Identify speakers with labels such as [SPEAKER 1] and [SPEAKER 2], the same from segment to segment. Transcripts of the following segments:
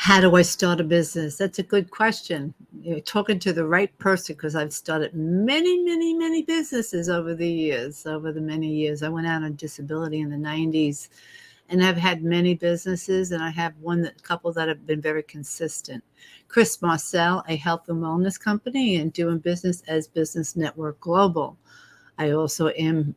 [SPEAKER 1] How do I start a business? That's a good question. You're talking to the right person because I've started many, many, many businesses over the years. Over the many years, I went out on disability in the 90s, and I've had many businesses, and I have a couple that have been very consistent. Chris Marcel, a health and wellness company, and doing business as Business Network Global. I also am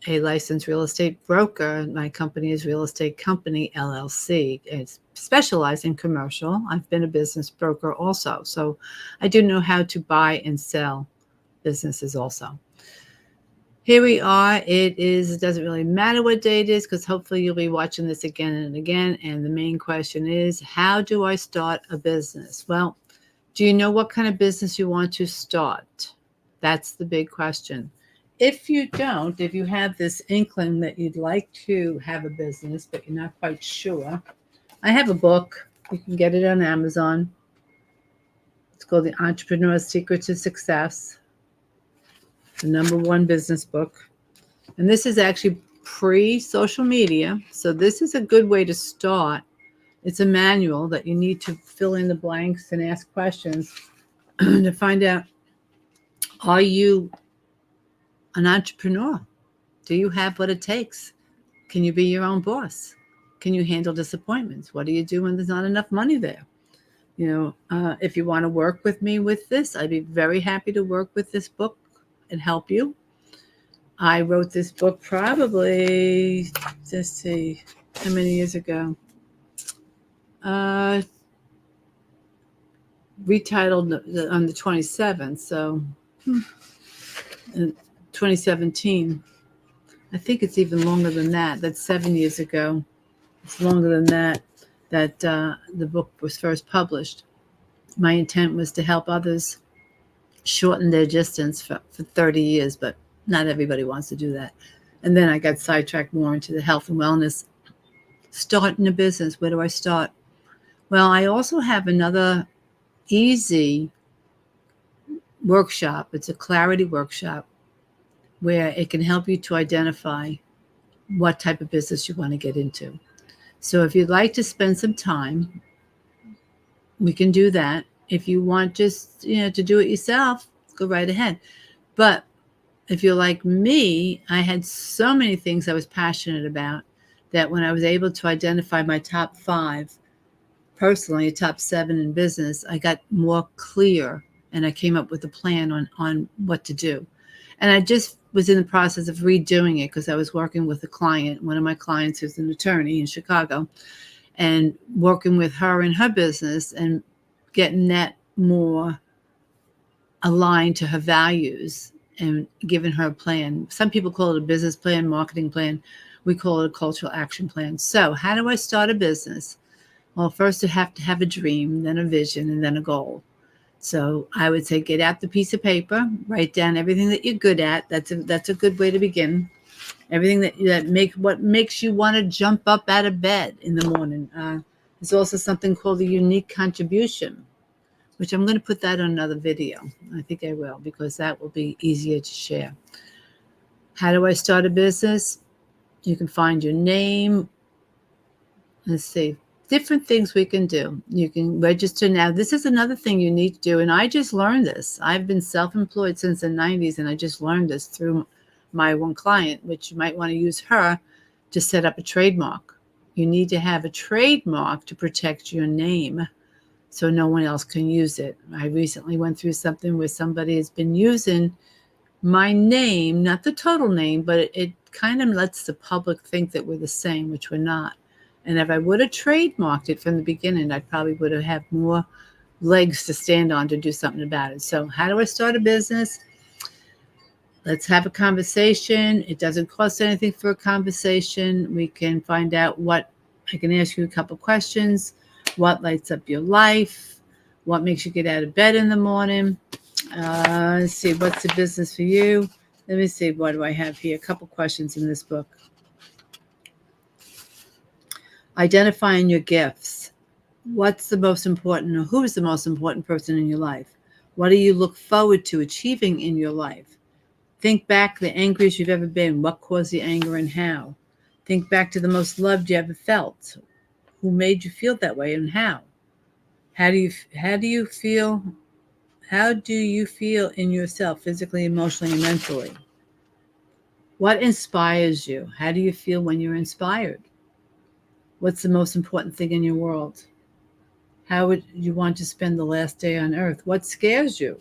[SPEAKER 1] a licensed real estate broker. My company is Real Estate Company LLC. It's specialized in commercial. I've been a business broker also. So I do know how to buy and sell businesses also. Here we are. It doesn't really matter what day it is because hopefully you'll be watching this again and again. And the main question is, how do I start a business? Well, do you know what kind of business you want to start? That's the big question. If you don't, if you have this inkling that you'd like to have a business, but you're not quite sure, I have a book. You can get it on Amazon. It's called The Entrepreneur's Secret to Success, the #1 business book. And this is actually pre-social media. So this is a good way to start. It's a manual that you need to fill in the blanks and ask questions to find out, are you an entrepreneur? Do you have what it takes? Can you be your own boss? Can you handle disappointments? What do you do when there's not enough money there? If you want to work with me with this, I'd be very happy to work with this book and help you. I wrote this book probably, let's see, how many years ago? Retitled on the 27th, so in 2017. I think it's even longer than that. That's 7 years ago. It's longer than that the book was first published. My intent was to help others shorten their distance for 30 years, but not everybody wants to do that. And then I got sidetracked more into the health and wellness. Starting a business, where do I start? Well, I also have another easy workshop. It's a clarity workshop where it can help you to identify what type of business you want to get into. So if you'd like to spend some time, we can do that. If you want just, to do it yourself, go right ahead. But if you're like me, I had so many things I was passionate about that when I was able to identify my top 5, personally, top 7 in business, I got more clear and I came up with a plan on what to do. And I just was in the process of redoing it because I was working with a client, one of my clients who's an attorney in Chicago, and working with her in her business and getting that more aligned to her values and giving her a plan. Some people call it a business plan, marketing plan. We call it a cultural action plan. So how do I start a business? Well, first you have to have a dream, then a vision, and then a goal. So I would say get out the piece of paper, write down everything that you're good at. That's a good way to begin. Everything what makes you want to jump up out of bed in the morning. There's also something called a unique contribution, which I'm going to put that on another video. I think I will, because that will be easier to share. How do I start a business? You can find your name. Let's see. Different things we can do. You can register now. This is another thing you need to do. And I just learned this. I've been self-employed since the 90s, and I just learned this through my one client, which you might want to use her to set up a trademark. You need to have a trademark to protect your name so no one else can use it. I recently went through something where somebody has been using my name, not the total name, but it kind of lets the public think that we're the same, which we're not. And if I would have trademarked it from the beginning, I probably would have had more legs to stand on to do something about it. So how do I start a business? Let's have a conversation. It doesn't cost anything for a conversation. We can find out I can ask you a couple questions. What lights up your life? What makes you get out of bed in the morning? Let's see, what's the business for you? Let me see, what do I have here? A couple questions in this book. Identifying your gifts. What's the most important, or who is the most important person in your life? What do you look forward to achieving in your life? Think back the angriest you've ever been. What caused the anger and how? Think back to the most loved you ever felt. Who made you feel that way and how? How do you feel? How do you feel in yourself, physically, emotionally, and mentally? What inspires you? How do you feel when you're inspired? What's the most important thing in your world? How would you want to spend the last day on earth? What scares you?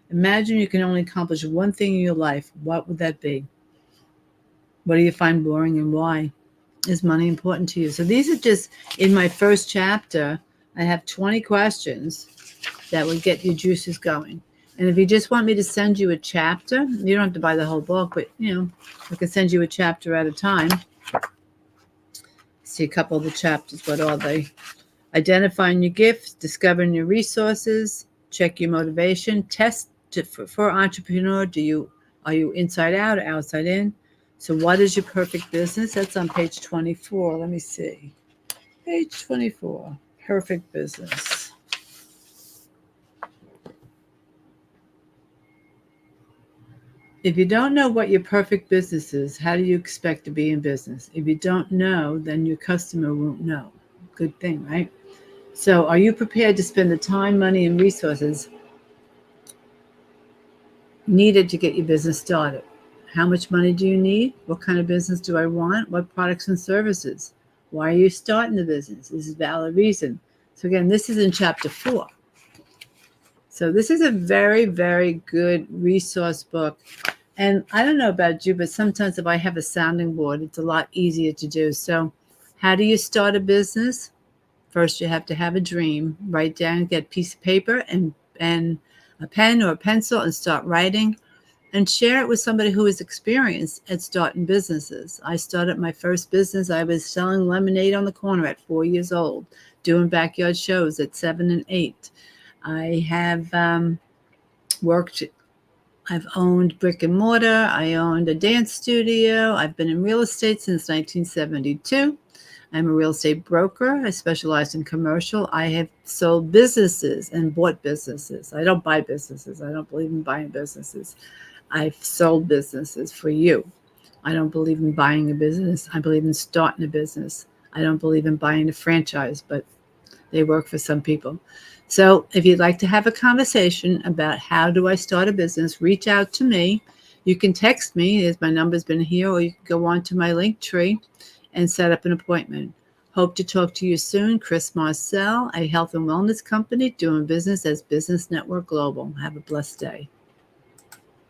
[SPEAKER 1] Imagine you can only accomplish one thing in your life. What would that be? What do you find boring and why? Is money important to you? So these are just in my first chapter. I have 20 questions that would get your juices going. And if you just want me to send you a chapter, you don't have to buy the whole book, but I can send you a chapter at a time. See a couple of the chapters. What are they? Identifying your gifts, discovering your resources, check your motivation, test for entrepreneur. Are you inside out or outside in? So what is your perfect business? That's on page 24. Let me see. Page 24. Perfect business. If you don't know what your perfect business is, how do you expect to be in business? If you don't know, then your customer won't know. Good thing, right? So are you prepared to spend the time, money, and resources needed to get your business started? How much money do you need? What kind of business do I want? What products and services? Why are you starting the business? This is a valid reason. So again, this is in chapter 4. So this is a very, very good resource book. And I don't know about you, but sometimes if I have a sounding board, it's a lot easier to do. So how do you start a business? First, you have to have a dream. Write down, get a piece of paper and a pen or a pencil and start writing and share it with somebody who is experienced at starting businesses. I started my first business. I was selling lemonade on the corner at 4 years old, doing backyard shows at 7 and 8. I have I've owned brick and mortar. I owned a dance studio. I've been in real estate since 1972. I'm a real estate broker. I specialize in commercial. I have sold businesses and bought businesses. I don't buy businesses. I don't believe in buying businesses. I've sold businesses for you. I don't believe in buying a business. I believe in starting a business. I don't believe in buying a franchise, but they work for some people. So if you'd like to have a conversation about how do I start a business, reach out to me. You can text me, as my number's been here, or you can go on to my Linktree and set up an appointment. Hope to talk to you soon. Chris Marcel, a health and wellness company doing business as Business Network Global. Have a blessed day.